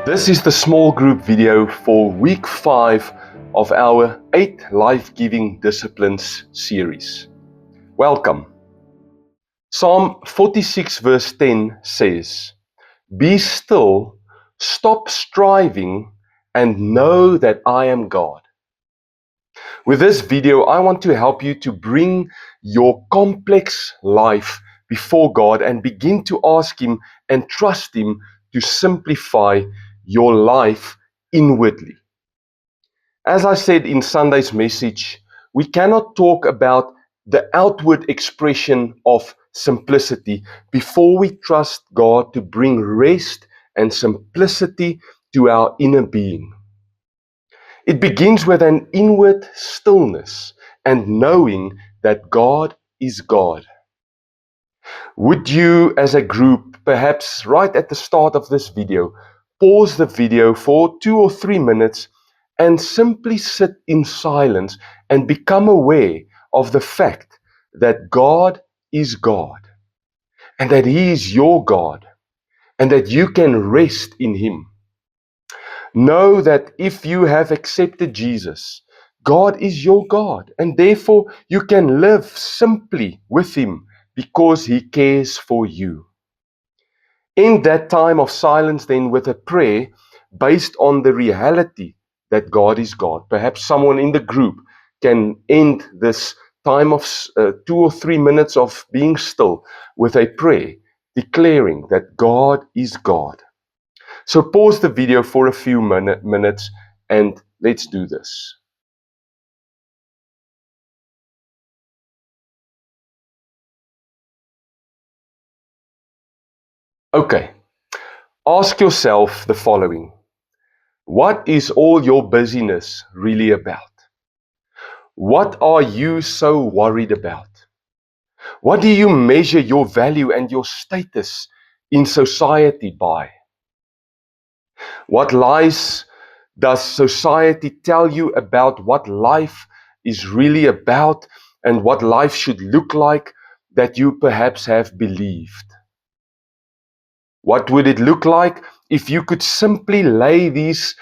This is the small group video for week 5 of our 8 Life-Giving Disciplines series. Welcome. Psalm 46 verse 10 says, "Be still, stop striving, and know that I am God." With this video, I want to help you to bring your complex life before God and begin to ask Him and trust Him to simplify your life inwardly. As I said in Sunday's message, we cannot talk about the outward expression of simplicity before we trust God to bring rest and simplicity to our inner being. It begins with an inward stillness and knowing that God is God. Would you, as a group, perhaps right at the start of this video, pause the video for 2 or 3 minutes and simply sit in silence and become aware of the fact that God is God and that He is your God and that you can rest in Him. Know that if you have accepted Jesus, God is your God, and therefore you can live simply with Him because He cares for you. In that time of silence, then, with a prayer based on the reality that God is God, perhaps someone in the group can end this time of 2 or 3 minutes of being still with a prayer declaring that God is God. So pause the video for a few minutes and let's do this. Okay, ask yourself the following. What is all your busyness really about? What are you so worried about? What do you measure your value and your status in society by? What lies does society tell you about what life is really about and what life should look like that you perhaps have believed? What would it look like if you could simply lay these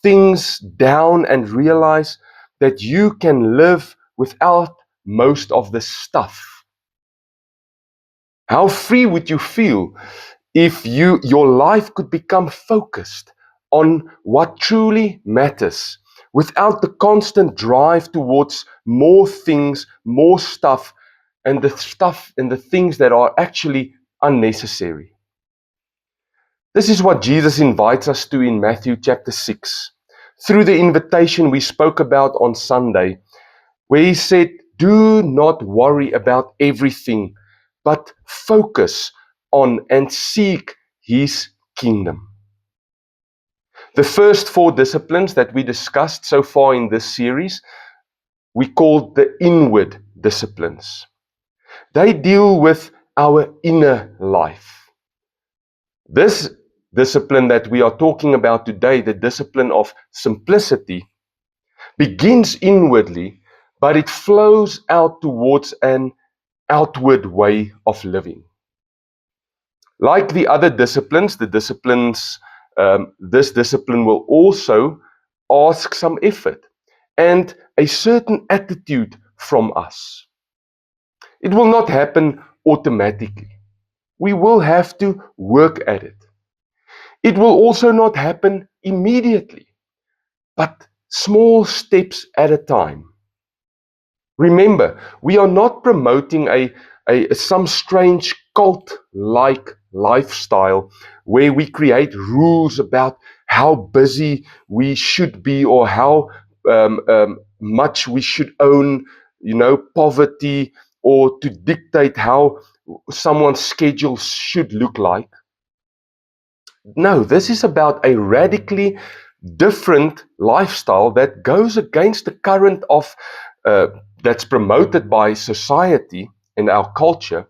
things down and realize that you can live without most of the stuff? How free would you feel if your life could become focused on what truly matters without the constant drive towards more things, more stuff, and the things that are actually unnecessary? This is what Jesus invites us to in Matthew chapter 6, through the invitation we spoke about on Sunday, where He said, "Do not worry about everything, but focus on and seek His kingdom." The first 4 disciplines that we discussed so far in this series, we called the inward disciplines. They deal with our inner life. This discipline that we are talking about today, the discipline of simplicity, begins inwardly, but it flows out towards an outward way of living. Like the other disciplines, this discipline will also ask some effort and a certain attitude from us. It will not happen automatically. We will have to work at it. It will also not happen immediately, but small steps at a time. Remember, we are not promoting some strange cult-like lifestyle where we create rules about how busy we should be or how much we should own, poverty, or to dictate how someone's schedule should look like. No, this is about a radically different lifestyle that goes against the current of that's promoted by society and our culture.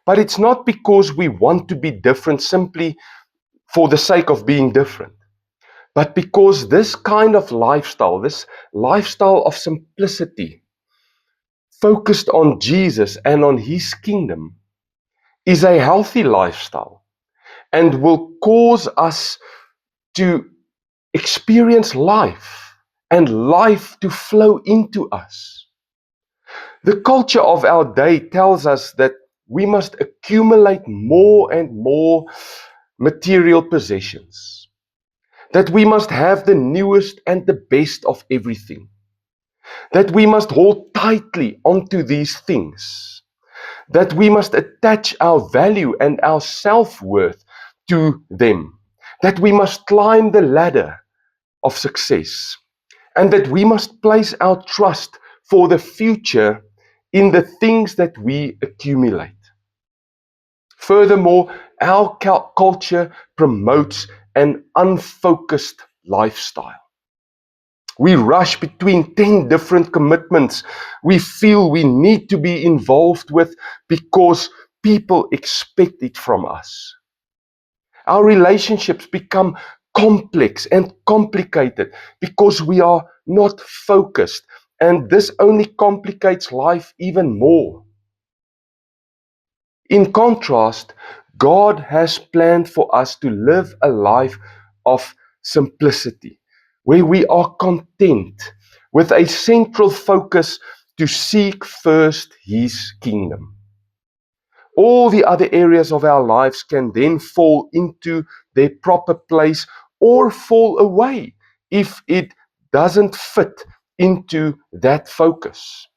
But it's not because we want to be different simply for the sake of being different, but because this kind of lifestyle, this lifestyle of simplicity, focused on Jesus and on His kingdom, is a healthy lifestyle and will cause us to experience life and life to flow into us. The culture of our day tells us that we must accumulate more and more material possessions, that we must have the newest and the best of everything, that we must hold tightly onto these things, that we must attach our value and our self-worth to them, that we must climb the ladder of success, and that we must place our trust for the future in the things that we accumulate. Furthermore, our culture promotes an unfocused lifestyle. We rush between 10 different commitments we feel we need to be involved with because people expect it from us. Our relationships become complex and complicated because we are not focused, and this only complicates life even more. In contrast, God has planned for us to live a life of simplicity, where we are content with a central focus to seek first His kingdom. All the other areas of our lives can then fall into their proper place or fall away if it doesn't fit into that focus.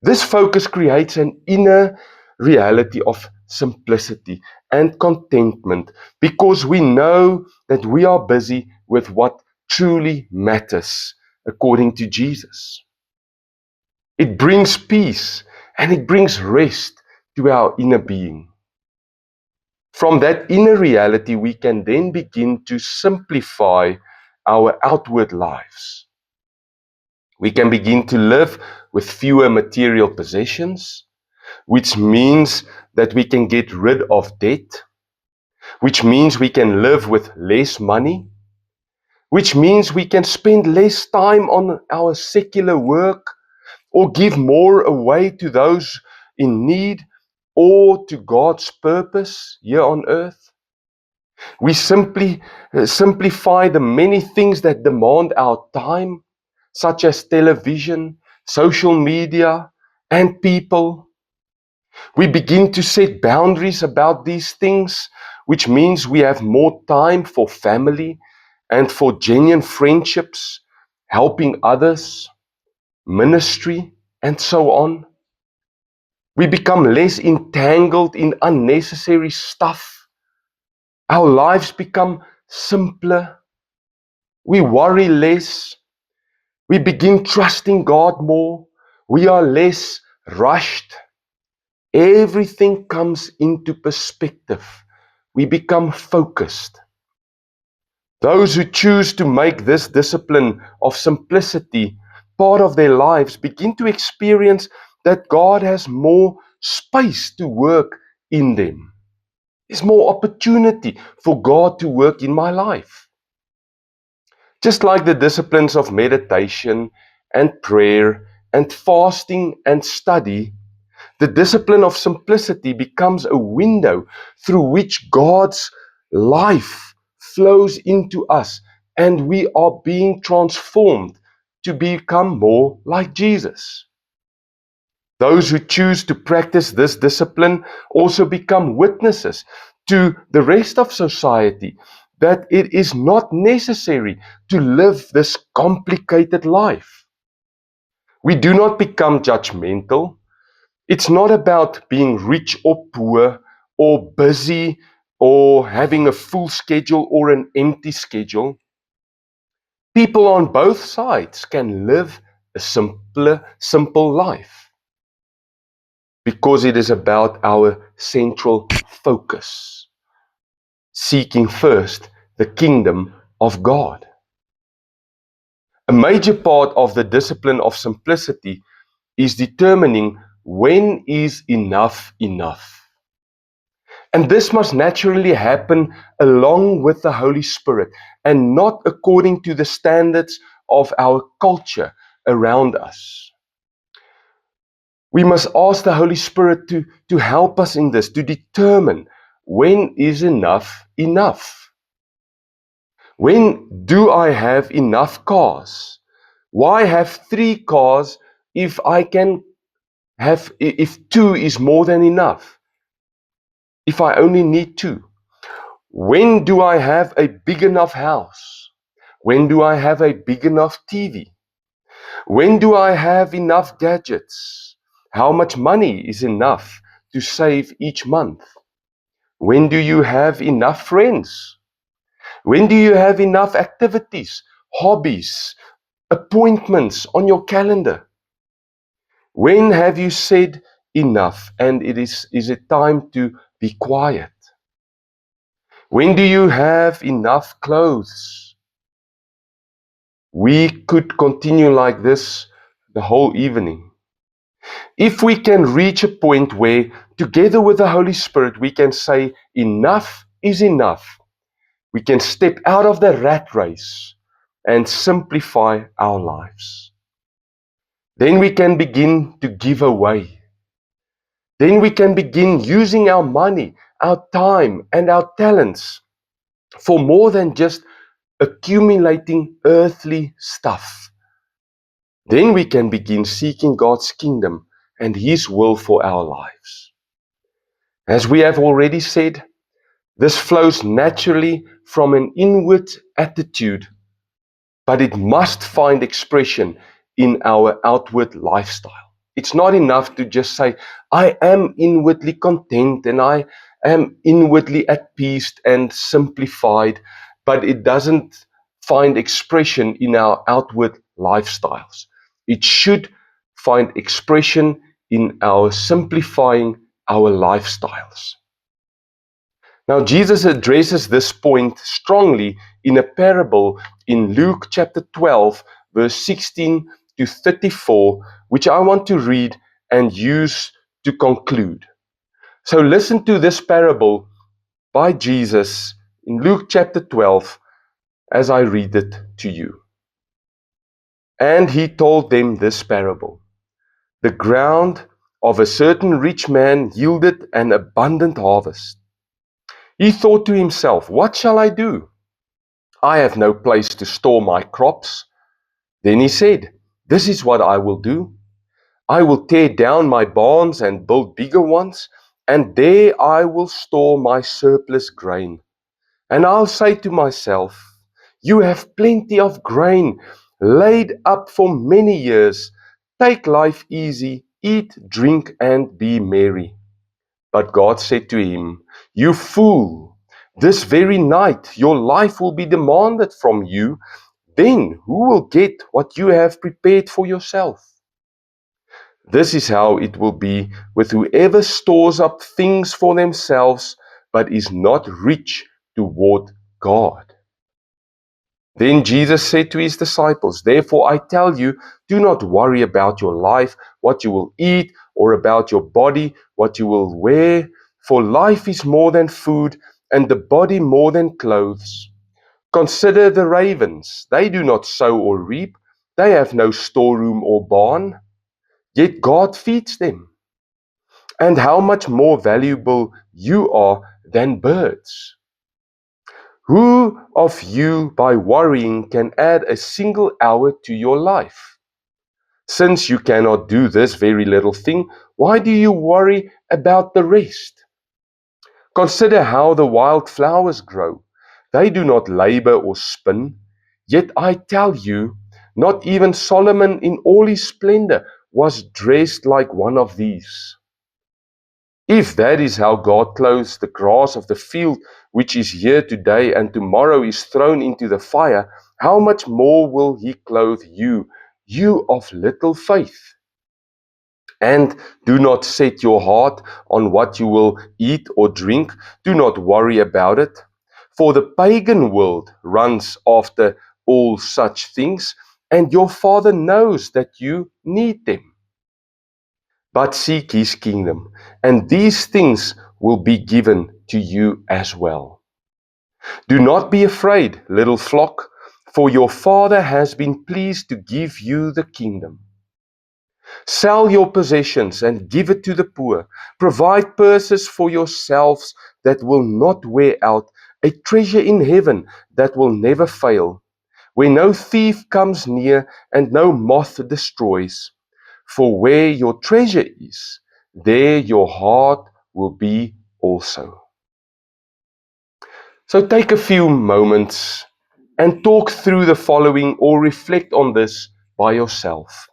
This focus creates an inner reality of simplicity and contentment because we know that we are busy with what truly matters according to Jesus. It brings peace and it brings rest to our inner being. From that inner reality, we can then begin to simplify our outward lives. We can begin to live with fewer material possessions, which means that we can get rid of debt, which means we can live with less money, which means we can spend less time on our secular work or give more away to those in need or to God's purpose here on earth. We simply simplify the many things that demand our time, such as television, social media, and people. We begin to set boundaries about these things, which means we have more time for family and for genuine friendships, helping others, ministry, and so on. We become less entangled in unnecessary stuff. Our lives become simpler. We worry less. We begin trusting God more. We are less rushed. Everything comes into perspective. We become focused. Those who choose to make this discipline of simplicity part of their lives begin to experience that God has more space to work in them. There's more opportunity for God to work in my life. Just like the disciplines of meditation and prayer and fasting and study, the discipline of simplicity becomes a window through which God's life flows into us, and we are being transformed to become more like Jesus. Those who choose to practice this discipline also become witnesses to the rest of society that it is not necessary to live this complicated life. We do not become judgmental. It's not about being rich or poor, or busy, or having a full schedule or an empty schedule. People on both sides can live a simple life because it is about our central focus, seeking first the kingdom of God. A major part of the discipline of simplicity is determining when is enough enough. And this must naturally happen along with the Holy Spirit and not according to the standards of our culture around us. We must ask the Holy Spirit to help us in this, to determine when is enough enough. When do I have enough cars? Why have 3 cars if if 2 is more than enough? If I only need 2? When do I have a big enough house? When do I have a big enough TV? When do I have enough gadgets? How much money is enough to save each month? When do you have enough friends? When do you have enough activities, hobbies, appointments on your calendar? When have you said enough and is it time to be quiet? When do you have enough clothes? We could continue like this the whole evening. If we can reach a point where, together with the Holy Spirit, we can say, enough is enough, we can step out of the rat race and simplify our lives. Then we can begin to give away. Then we can begin using our money, our time, and our talents for more than just accumulating earthly stuff. Then we can begin seeking God's kingdom and His will for our lives. As we have already said, this flows naturally from an inward attitude, but it must find expression in our outward lifestyle. It's not enough to just say, I am inwardly content and I am inwardly at peace and simplified, but it doesn't find expression in our outward lifestyles. It should find expression in our simplifying our lifestyles. Now, Jesus addresses this point strongly in a parable in Luke chapter 12, verse 16 to 34, which I want to read and use to conclude. So listen to this parable by Jesus in Luke chapter 12 as I read it to you. And he told them this parable. The ground of a certain rich man yielded an abundant harvest. He thought to himself, what shall I do? I have no place to store my crops. Then he said, this is what I will do. I will tear down my barns and build bigger ones, and there I will store my surplus grain. And I'll say to myself, you have plenty of grain laid up for many years. Take life easy, eat, drink, and be merry. But God said to him, you fool, this very night your life will be demanded from you. Then who will get what you have prepared for yourself? This is how it will be with whoever stores up things for themselves, but is not rich toward God. Then Jesus said to his disciples, therefore I tell you, do not worry about your life, what you will eat, or about your body, what you will wear. For life is more than food, and the body more than clothes. Consider the ravens. They do not sow or reap. They have no storeroom or barn. Yet God feeds them. And how much more valuable you are than birds. Who of you, by worrying, can add a single hour to your life? Since you cannot do this very little thing, why do you worry about the rest? Consider how the wild flowers grow. They do not labor or spin. Yet I tell you, not even Solomon in all his splendor was dressed like one of these. If that is how God clothes the grass of the field, which is here today and tomorrow is thrown into the fire, how much more will He clothe you, you of little faith? And do not set your heart on what you will eat or drink. Do not worry about it. For the pagan world runs after all such things, and your Father knows that you need them. But seek His kingdom, and these things will be given to you as well. Do not be afraid, little flock, for your Father has been pleased to give you the kingdom. Sell your possessions and give it to the poor. Provide purses for yourselves that will not wear out, a treasure in heaven that will never fail, where no thief comes near and no moth destroys. For where your treasure is, there your heart will be also. So take a few moments and talk through the following or reflect on this by yourself.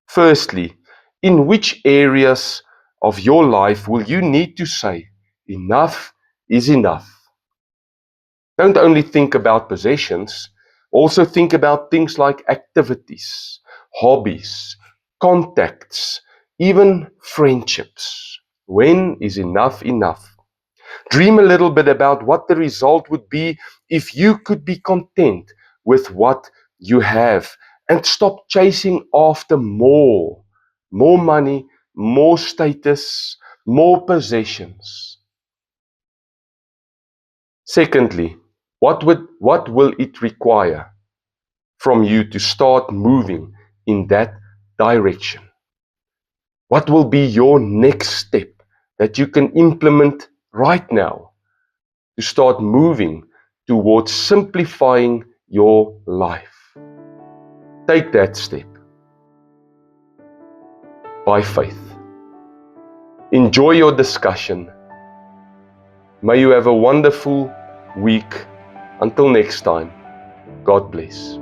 Firstly, in which areas of your life will you need to say, enough is enough? Don't only think about possessions, also think about things like activities, hobbies, contacts, even friendships. When is enough enough? Dream a little bit about what the result would be if you could be content with what you have and stop chasing after more money, more status, more possessions. Secondly, what will it require from you to start moving in that direction? What will be your next step that you can implement right now to start moving towards simplifying your life? Take that step by faith. Enjoy your discussion. May you have a wonderful week. Until next time, God bless.